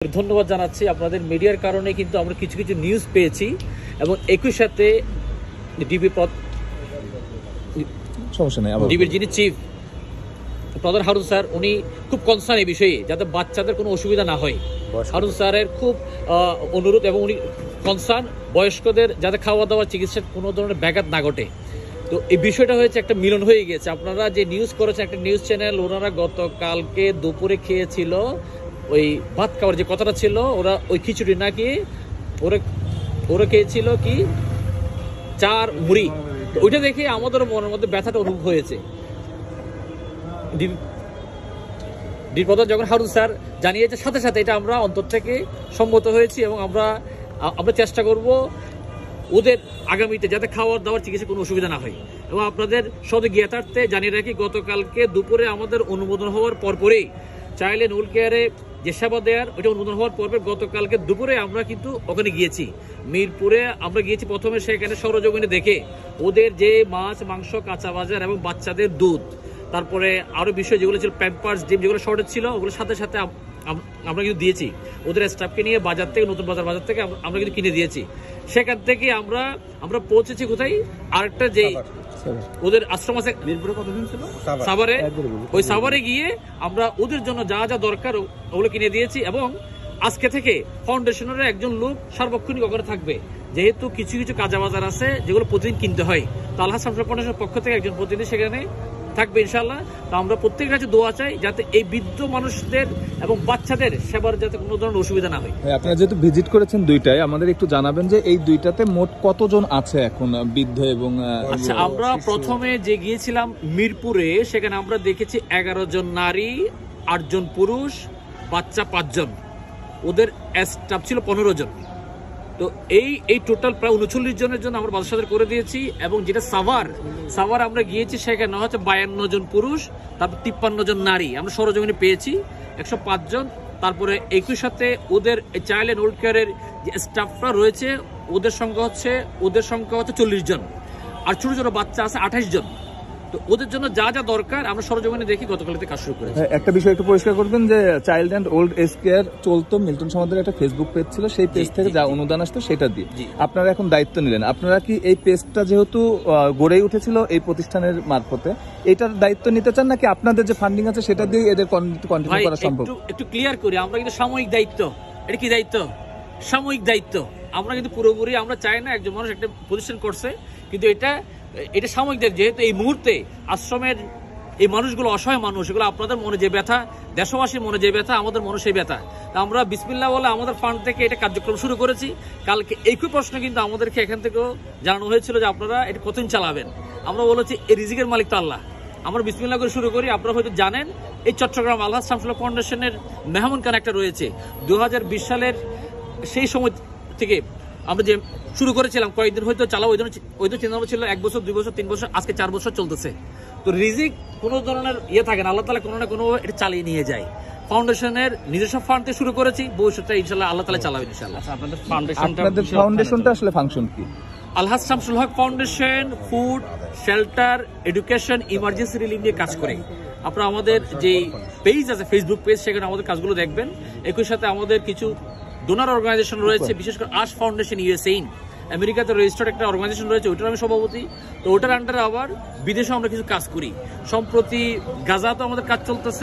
ধন্যবাদ জানাচ্ছি আপনাদের মিডিয়ার কারণে কিন্তু আমরা কিছু কিছু নিউজ পেয়েছি এবং একই সাথে ডিবির যিনি চিফ প্রধান হারুন স্যার উনি খুব কনসার্ন এই বিষয়ে যাতে বাচ্চাদের কোনো অসুবিধা না হয়। হারুন স্যারের খুব অনুরোধ এবং উনি কনসার্ন বয়স্কদের যাতে খাওয়া দাওয়া চিকিৎসার কোনো ধরনের ব্যাঘাত না ঘটে। তো এই বিষয়টা হয়েছে একটা মিলন হয়ে গিয়েছে। আপনারা যে নিউজ করেছেন একটা নিউজ চ্যানেল, ওনারা গতকালকে দুপুরে খেয়েছিল ওই ভাত খাওয়ার যে কথাটা ছিল, ওরা ওই খিচুড়ি নাকি ওরা খেয়েছিল কি চার মুড়ি। ওইটা দেখে আমাদের মনের মধ্যে ব্যথাটা অনুভব হয়েছে। প্রধান যখন হারুন স্যার জানিয়েছে সাথে সাথে এটা আমরা অন্তর থেকে সম্মত হয়েছি এবং আমরা চেষ্টা করব ওদের আগামীতে যাতে খাওয়ার দাওয়ার চিকিৎসা কোনো অসুবিধা না হয়। এবং আপনাদের সদয় জ্ঞাতার্থে জানিয়ে রাখি, গতকালকে দুপুরে আমাদের অনুমোদন হওয়ার পরপরেই চাইল্ড অ্যান্ড ওল্ড কেয়ারে যে সেবা দেওয়ার ওইটা অনুমোদন হওয়ার পর গতকালকে দুপুরে আমরা কিন্তু ওখানে গিয়েছি। মিরপুরে আমরা গিয়েছি প্রথমে, সেখানে সরজমিনে দেখে ওদের যে মাছ মাংস কাঁচা বাজার এবং বাচ্চাদের দুধ, তারপরে আরো বিষয় যেগুলো ছিল প্যাম্পার্স ডিম যেগুলো শর্টেজ ছিল ওগুলোর সাথে সাথে আমরা কিন্তু দিয়েছি। ওদের স্টাফকে নিয়ে বাজার থেকে, নতুন বাজার থেকে আমরা কিন্তু কিনে দিয়েছি। সেখান থেকে আমরা পৌঁছেছি কোথায়, আরেকটা যে ওদের আশ্রম আছে মিরপুরে, কতদিন ছিল সাভারে, ওই সাভারে গিয়ে আমরা ওদের জন্য যা যা দরকার ওগুলো কিনে দিয়েছি। এবং আজকে থেকে ফাউন্ডেশনের একজন লোক সার্বক্ষণিক ওখানে থাকবে, যেহেতু কিছু কিছু কাঁচা বাজার আছে যেগুলো প্রতিদিন কিনতে হয়। তো আল্লাহ ফাউন্ডেশনের পক্ষ থেকে একজন প্রতিনিধি সেখানে থাকবে ইনশাল্লাহ। তো আমরা প্রত্যেকের কাছে দোয়া চাই যাতে এই বৃদ্ধ মানুষদের এবং বাচ্চাদের সেবার যাতে কোনো ধরনের অসুবিধা না হয়। আপনারা যেহেতু ভিজিট করেছেন দুইটাই, আমাদের একটু জানাবেন যে এই দুইটাতে মোট কতজন আছে এখন বৃদ্ধ এবং আচ্ছা, আমরা প্রথমে যে গিয়েছিলাম মিরপুরে, সেখানে আমরা দেখেছি 11 জন নারী, 8 জন পুরুষ, বাচ্চা 5 জন, ওদের স্টাফ ছিল 15 জন। তো এই টোটাল প্রায় 39 জনের জন্য আমরা বাজার করে দিয়েছি। এবং যেটা সাভার আমরা গিয়েছি সেখানে হচ্ছে 52 জন পুরুষ, তারপর 53 জন নারী আমরা সরজমিনে পেয়েছি, 105 জন। তারপরে একই সাথে ওদের চাইল্ড অ্যান্ড ওল্ড কেয়ারের যে স্টাফরা রয়েছে ওদের সংখ্যা হচ্ছে 40 জন, আর ছোট ছোট বাচ্চা আছে 28 জন। তো ওদের জন্য যা যা দরকার আমরা সরজমিনে দেখি গতকালতে কাজ শুরু করেছি। একটা বিষয় একটু পরিষ্কার করবেন যে child and old age care চলতো, মিল্টন সমাজের একটা ফেসবুক পেজ ছিল, সেই পেজ থেকে যা অনুদান আসতো সেটা দিয়ে আপনারা এখন দায়িত্ব নিলেন। আপনারা কি এই পেজটা যেহেতু গড়েই উঠেছিল এই প্রতিষ্ঠানের মারফতে, এটার দায়িত্ব নিতে চান নাকি আপনাদের যে ফান্ডিং আছে সেটা দিয়ে এদের কন্টিনিউ করা সম্ভব? একটু ক্লিয়ার করি, আমরা কিন্তু সাময়িক দায়িত্ব, এটা কি দায়িত্ব? সাময়িক দায়িত্ব। আমরা কিন্তু পুরোপুরি আমরা চাই না, একজন মানুষ একটা প্রতিষ্ঠান করছে কিন্তু এটা সাময়িক দায়িত্ব। যেহেতু এই মুহূর্তে আশ্রমের এই মানুষগুলো অসহায় মানুষ, এগুলো আপনাদের মনে যে ব্যথা, দেশবাসীর মনে যে ব্যথা, আমাদের মনে সেই ব্যথা। আমরা বিসমিল্লাহ বলে আমাদের ফান্ড থেকে এটা কার্যক্রম শুরু করেছি। কালকে একই প্রশ্ন কিন্তু আমাদেরকে এখান থেকেও জানানো হয়েছিল যে আপনারা এটা কতদিন চালাবেন। আমরা বলেছি এই রিজিকের মালিক তো আল্লাহ, আমরা বিসমিল্লাহ করে শুরু করি। আপনারা হয়তো জানেন এই চট্টগ্রাম আলহাজ শামসুল হক ফাউন্ডেশনের মেহমান খান একটা রয়েছে। 2020 সালের সেই সময় থেকে আমরা যে শুরু করেছিলাম, কয়েকদিন হয়তো চালাও, ওই চিন্তা ছিল 1 বছর 2 বছর 3 বছর, আজকে 4 বছর চলতেছে। তো রিজিক কোনো ধরনের থাকে না, আল্লাহ তাআলা কোনো না কোনো এটা চালিয়ে নিয়ে যায়। ফাউন্ডেশনের নিজস্ব ফান্ড থেকে শুরু করেছি, ভবিষ্যতে ইনশাআল্লাহ আল্লাহ তাআলা চালাবেন ইনশাআল্লাহ। আপনাদের ফাউন্ডেশনটা আসলে ফাংশন কি? Alhaj Shamsul Haque foundation food, shelter, education, emergency relief নিয়ে কাজ করে। আপনারা আমাদের যে পেজ আছে ফেসবুক পেজ, সেখানে আমাদের কাজগুলো দেখবেন। একই সাথে আমাদের কিছু ডোনার অর্গানাইজেশন রয়েছে, বিশেষ করে আশ ফাউন্ডেশন ইউএসএ আমেরিকাতে রেজিস্টার্ড একটা অর্গানাইজেশন রয়েছে, ওইটার আমি সভাপতি। তো ওটার আন্ডারে আবার বিদেশে আমরা কিছু কাজ করি। সম্প্রতি গাজাতে আমাদের কাজ চলতেছে।